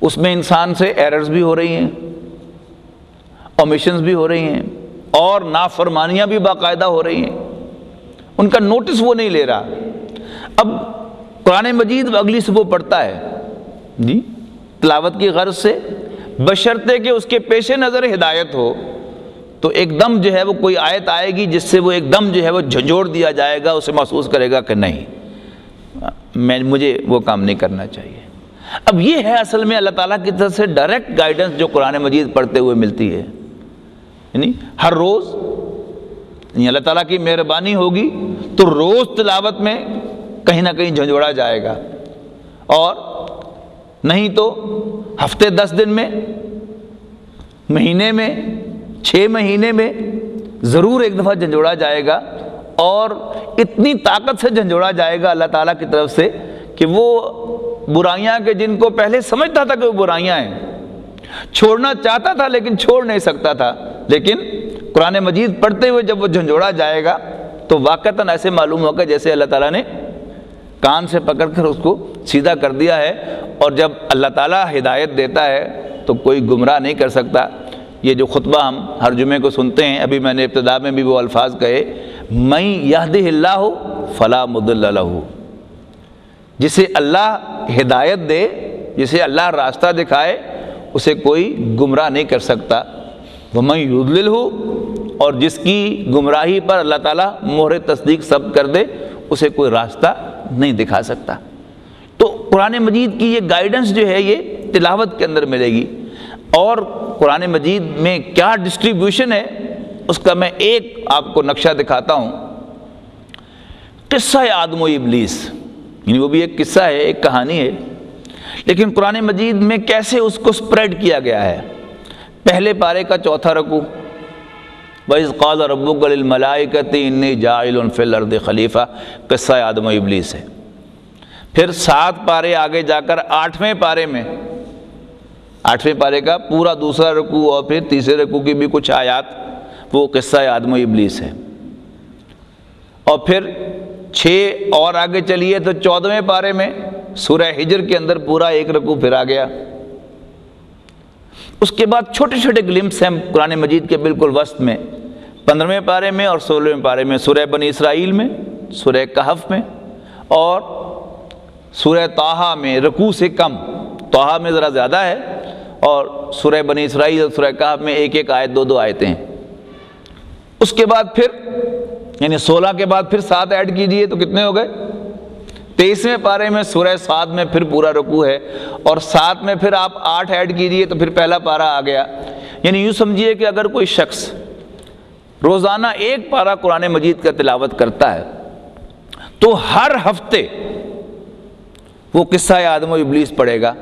اس میں انسان سے ایررز بھی ہو رہی ہیں، اومیشنز بھی ہو رہی ہیں، اور نافرمانیاں بھی باقاعدہ ہو رہی ہیں، ان کا نوٹس وہ نہیں لے رہا۔ اب قرآن مجید اگلی صبح پڑھتا ہے جی تلاوت کی غرض سے، بشرطے کہ اس کے پیش نظر ہدایت ہو، تو ایک دم جو ہے وہ کوئی آیت آئے گی جس سے وہ ایک دم جو ہے وہ جھنجھوڑ دیا جائے گا، اسے محسوس کرے گا کہ نہیں، مجھے وہ کام نہیں کرنا چاہیے۔ اب یہ ہے اصل میں اللہ تعالیٰ کی طرف سے ڈائریکٹ گائیڈنس جو قرآن مجید پڑھتے ہوئے ملتی ہے، یعنی ہر روز یعنی اللہ تعالیٰ کی مہربانی ہوگی تو روز تلاوت میں کہیں نہ کہیں جھنجھوڑا جائے گا، اور نہیں تو ہفتے 10 دن میں، مہینے میں، 6 مہینے میں ضرور ایک دفعہ جھنجھوڑا جائے گا، اور اتنی طاقت سے جھنجھوڑا جائے گا اللہ تعالیٰ کی طرف سے کہ وہ برائیاں کہ جن کو پہلے سمجھتا تھا کہ وہ برائیاں ہیں، چھوڑنا چاہتا تھا لیکن چھوڑ نہیں سکتا تھا، لیکن قرآن مجید پڑھتے ہوئے جب وہ جھنجھوڑا جائے گا تو واقعتاً ایسے معلوم ہوگا جیسے اللہ تعالیٰ نے کان سے پکڑ کر اس کو سیدھا کر دیا ہے، اور جب اللہ تعالیٰ ہدایت دیتا ہے تو کوئی گمراہ نہیں کر سکتا۔ یہ جو خطبہ ہم ہر جمعے کو سنتے ہیں، ابھی میں نے ابتدا میں بھی وہ الفاظ کہے، من یہدہ اللہ فلا مضل لہ، جسے اللہ ہدایت دے، جسے اللہ راستہ دکھائے، اسے کوئی گمراہ نہیں کر سکتا۔ ومن یضللہ، اور جس کی گمراہی پر اللہ تعالیٰ مہر تصدیق ثبت کر دے، اسے کوئی راستہ نہیں دکھا سکتا۔ تو قرآن مجید کی یہ گائیڈنس جو ہے یہ تلاوت کے اندر ملے گی، اور قرآن مجید میں کیا ڈسٹریبیوشن ہے اس کا میں ایک آپ کو نقشہ دکھاتا ہوں۔ قصہ آدم و ابلیس، یعنی وہ بھی ایک قصہ ہے، ایک کہانی ہے، لیکن قرآن مجید میں کیسے اس کو سپریڈ کیا گیا ہے۔ پہلے پارے کا 4تھا رکوع، وَإِذْ قَالَ رَبُّكَ لِلْمَلَائِكَةِ إِنِّي جَاعِلٌ فِي الْأَرْضِ خلیفہ، قصہ آدم و ابلیس ہے۔ پھر 7 پارے آگے جا کر 8ویں پارے میں، 8ویں پارے کا پورا دوسرا رکوع اور پھر تیسرے رکوع کی بھی کچھ آیات، وہ قصہ آدم و ابلیس ہے۔ اور پھر 6 اور آگے چلیے تو 14ویں پارے میں سورہ ہجر کے اندر پورا ایک رکوع پھر آ گیا۔ اس کے بعد چھوٹے چھوٹے گلمپس ہیں قرآن مجید کے بالکل وسط میں، 15ویں پارے میں اور 16ویں پارے میں، سورہ بنی اسرائیل میں، سورہ کہف میں، اور سورہ طٰہٰ میں رکوع سے کم، طٰہٰ میں ذرا زیادہ ہے، اور سورہ بنی اسرائیل اور سورہ کہف میں ایک ایک آیت، 2 آیتیں ہیں۔ اس کے بعد پھر یعنی 16 کے بعد پھر 7 ایڈ کیجئے تو کتنے ہو گئے؟ 23ویں پارے میں سورہ صاد میں پھر پورا رکوع ہے، اور 7 میں پھر آپ 8 ایڈ کیجئے تو پھر پہلا پارہ آ گیا۔ یعنی یوں سمجھیے کہ اگر کوئی شخص روزانہ 1 پارہ قرآن مجید کا تلاوت کرتا ہے تو ہر ہفتے وہ قصہ آدم و ابلیس پڑھے گا،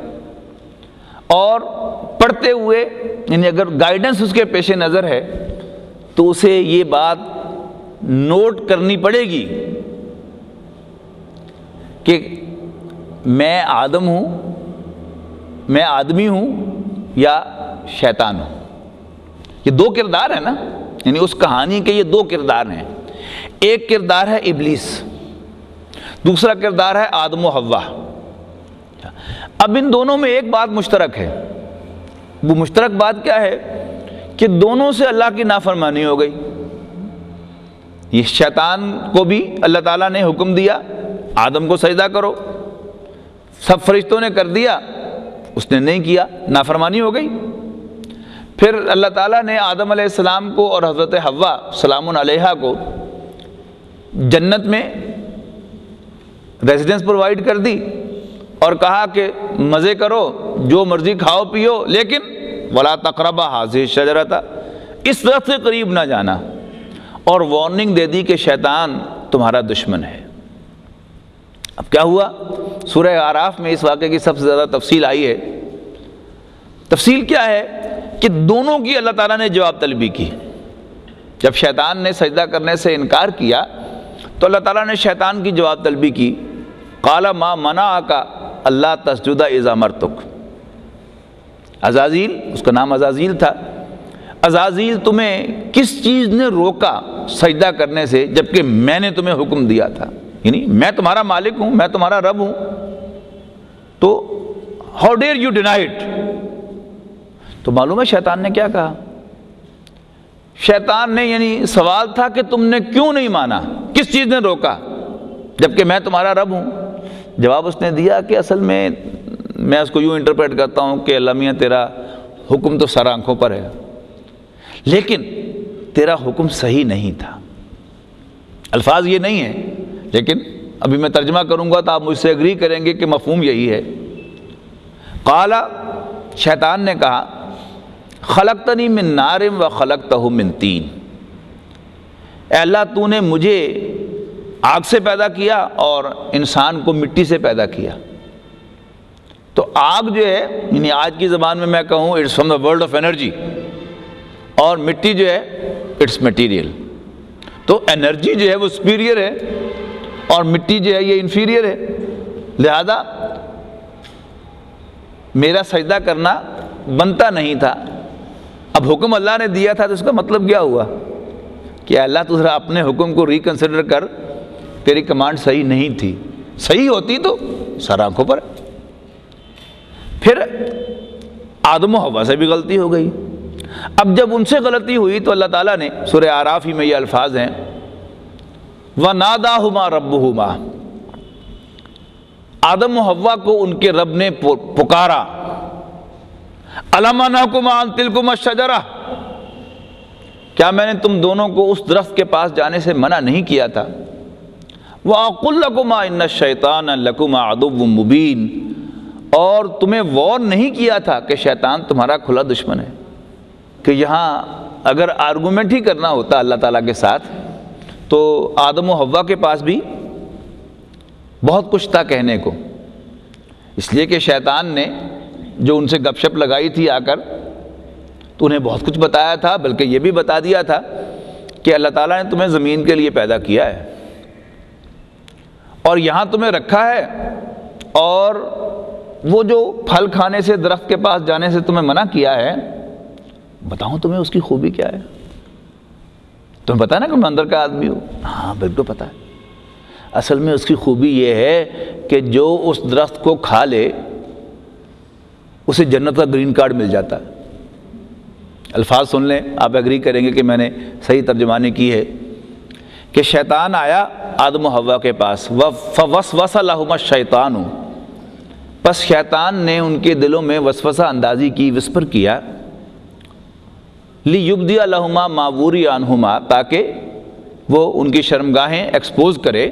اور پڑھتے ہوئے یعنی اگر گائیڈنس اس کے پیش نظر ہے تو اسے یہ بات نوٹ کرنی پڑے گی کہ میں آدم ہوں، میں آدمی ہوں یا شیطان ہوں۔ یہ 2 کردار ہیں نا، یعنی اس کہانی کے یہ 2 کردار ہیں۔ ایک کردار ہے ابلیس، دوسرا کردار ہے آدم و حوا۔ اب ان دونوں میں ایک بات مشترک ہے، وہ مشترک بات کیا ہے کہ دونوں سے اللہ کی نافرمانی ہو گئی۔ یہ شیطان کو بھی اللہ تعالیٰ نے حکم دیا آدم کو سجدہ کرو، سب فرشتوں نے کر دیا، اس نے نہیں کیا، نافرمانی ہو گئی۔ پھر اللہ تعالیٰ نے آدم علیہ السلام کو اور حضرت حوا سلام علیہا کو جنت میں ریزیڈنس پرووائڈ کر دی، اور کہا کہ مزے کرو، جو مرضی کھاؤ پیو، لیکن وَلَا تَقْرَبَا هَٰذِهِ الشَّجَرَةَ، اس درخت کے قریب نہ جانا، اور وارننگ دے دی کہ شیطان تمہارا دشمن ہے۔ اب کیا ہوا؟ سورہ اعراف میں اس واقعے کی سب سے زیادہ تفصیل آئی ہے۔ تفصیل کیا ہے کہ دونوں کی اللہ تعالیٰ نے جواب طلبی کی۔ جب شیطان نے سجدہ کرنے سے انکار کیا تو اللہ تعالیٰ نے شیطان کی جواب طلبی کی، قَالَ مَا مَنَعَكَ أَلَّا تَسْجُدَ إِذْ أَمَرْتُكَ۔ عزازیل، اس کا نام عزازیل تھا، عزازیل تمہیں کس چیز نے روکا سجدہ کرنے سے جبکہ میں نے تمہیں حکم دیا تھا؟ یعنی میں تمہارا مالک ہوں، میں تمہارا رب ہوں۔ تو how dare you deny it. تو معلوم ہے شیطان نے کیا کہا؟ شیطان نے یعنی سوال تھا کہ تم نے کیوں نہیں مانا، کس چیز نے روکا جبکہ میں تمہارا رب ہوں. جواب اس نے دیا کہ اصل میں اس کو یوں انٹرپریٹ کرتا ہوں کہ اللہ میاں تیرا حکم تو سر آنکھوں پر ہے، لیکن تیرا حکم صحیح نہیں تھا. الفاظ یہ نہیں ہیں لیکن ابھی میں ترجمہ کروں گا تو آپ مجھ سے اگری کریں گے کہ مفہوم یہی ہے. قال، شیطان نے کہا، خلقتنی من نار و خلقتہ من طین. اے اللہ تو نے مجھے آگ سے پیدا کیا اور انسان کو مٹی سے پیدا کیا. تو آگ جو ہے یعنی آج کی زبان میں کہوں it's from the world of energy, اور مٹی جو ہے اٹس مٹیریل. تو انرجی جو ہے وہ سپیریئر ہے اور مٹی جو ہے یہ انفیریئر ہے. لہذا میرا سجدہ کرنا بنتا نہیں تھا. اب حکم اللہ نے دیا تھا تو اس کا مطلب کیا ہوا کہ اللہ تو ذرا اپنے حکم کو ریکنسیڈر کر، تیری کمانڈ صحیح نہیں تھی، صحیح ہوتی تو سر آنکھوں پر. پھر آدم و حوا سے بھی غلطی ہو گئی. اب جب ان سے غلطی ہوئی تو اللہ تعالیٰ نے سورہ اعراف ہی میں یہ الفاظ ہیں، وَنَادَاهُمَا رَبُّهُمَا، آدم و حوا کو ان کے رب نے پکارا، أَلَمْ أَنْهَكُمَا عَنْ تِلْكُمَا الشَّجَرَةِ، کیا میں نے تم دونوں کو اس درخت کے پاس جانے سے منع نہیں کیا تھا؟ وَأَقُلْ لَكُمَا إِنَّ الشَّيْطَانَ لَكُمَا عَدُوٌّ مُّبِينٌ، اور تمہیں وارن نہیں کیا تھا کہ شیطان تمہارا کھلا دشمن ہے. کہ یہاں اگر آرگومنٹ ہی کرنا ہوتا اللہ تعالیٰ کے ساتھ تو آدم و حوا کے پاس بھی بہت کچھ تھا کہنے کو. اس لیے کہ شیطان نے جو ان سے گپ شپ لگائی تھی آ کر تو انہیں بہت کچھ بتایا تھا، بلکہ یہ بھی بتا دیا تھا کہ اللہ تعالیٰ نے تمہیں زمین کے لیے پیدا کیا ہے اور یہاں تمہیں رکھا ہے، اور وہ جو پھل کھانے سے، درخت کے پاس جانے سے تمہیں منع کیا ہے، بتاؤں تمہیں اس کی خوبی کیا ہے؟ تمہیں پتا ہے نا کہ میں اندر کا آدمی ہوں؟ ہاں بالکل پتا ہے. اصل میں اس کی خوبی یہ ہے کہ جو اس درخت کو کھا لے اسے جنت کا گرین کارڈ مل جاتا ہے. الفاظ سن لیں، آپ ایگری کریں گے کہ میں نے صحیح ترجمانی کی ہے. کہ شیطان آیا آدم و حوا کے پاس، فوسوس لہما الشیطان، پس شیطان نے ان کے دلوں میں وسوسہ اندازی کی، وسپر کیا، لیبدی لہما ما وری عنہما، تاکہ وہ ان کی شرمگاہیں ایکسپوز کرے.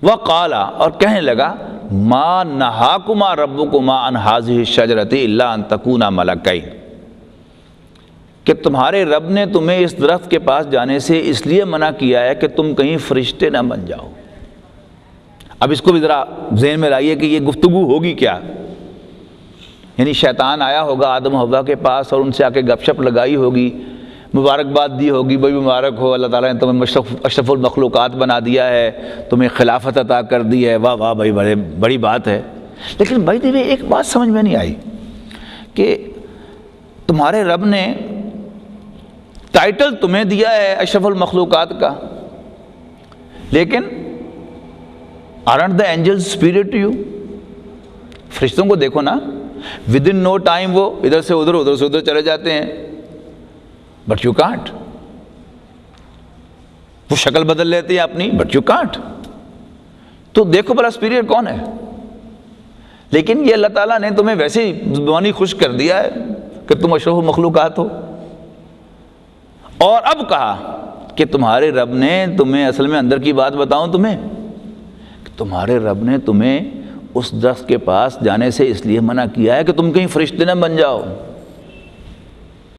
وقالا، اور کہنے لگا، ما نہاکما ربکما عن ہذہ الشجرۃ الا ان تکونا ملکین، کہ تمہارے رب نے تمہیں اس درخت کے پاس جانے سے اس لیے منع کیا ہے کہ تم کہیں فرشتے نہ بن جاؤ. اب اس کو بھی ذرا ذہن میں لائیے کہ یہ گفتگو ہوگی کیا. یعنی شیطان آیا ہوگا آدم و حوا کے پاس اور ان سے آ کے گپ شپ لگائی ہوگی، مبارکباد دی ہوگی، بھائی مبارک ہو، اللہ تعالیٰ نے تمہیں اشرف المخلوقات بنا دیا ہے، تمہیں خلافت عطا کر دی ہے، واہ واہ بھائی بڑی بات ہے. لیکن بھائی دیوے ایک بات سمجھ میں نہیں آئی کہ تمہارے رب نے ٹائٹل تمہیں دیا ہے اشرف المخلوقات کا، لیکن aren't the angels superior to you؟ فرشتوں کو دیکھو نا، within no time وہ ادھر سے ادھر، ادھر سے ادھر چلے جاتے ہیں، but you can't. وہ شکل بدل لیتے ہیں اپنی، but you can't. تو دیکھو بلا superior کون ہے. لیکن یہ اللہ تعالیٰ نے تمہیں ویسے ہی زبانی خوش کر دیا ہے کہ تم اشرف المخلوقات ہو. اور اب کہا کہ تمہارے رب نے تمہیں، اصل میں اندر کی بات بتاؤں تمہیں، کہ تمہارے رب نے تمہیں اس درخت کے پاس جانے سے اس لیے منع کیا ہے کہ تم کہیں فرشتے نہ بن جاؤ.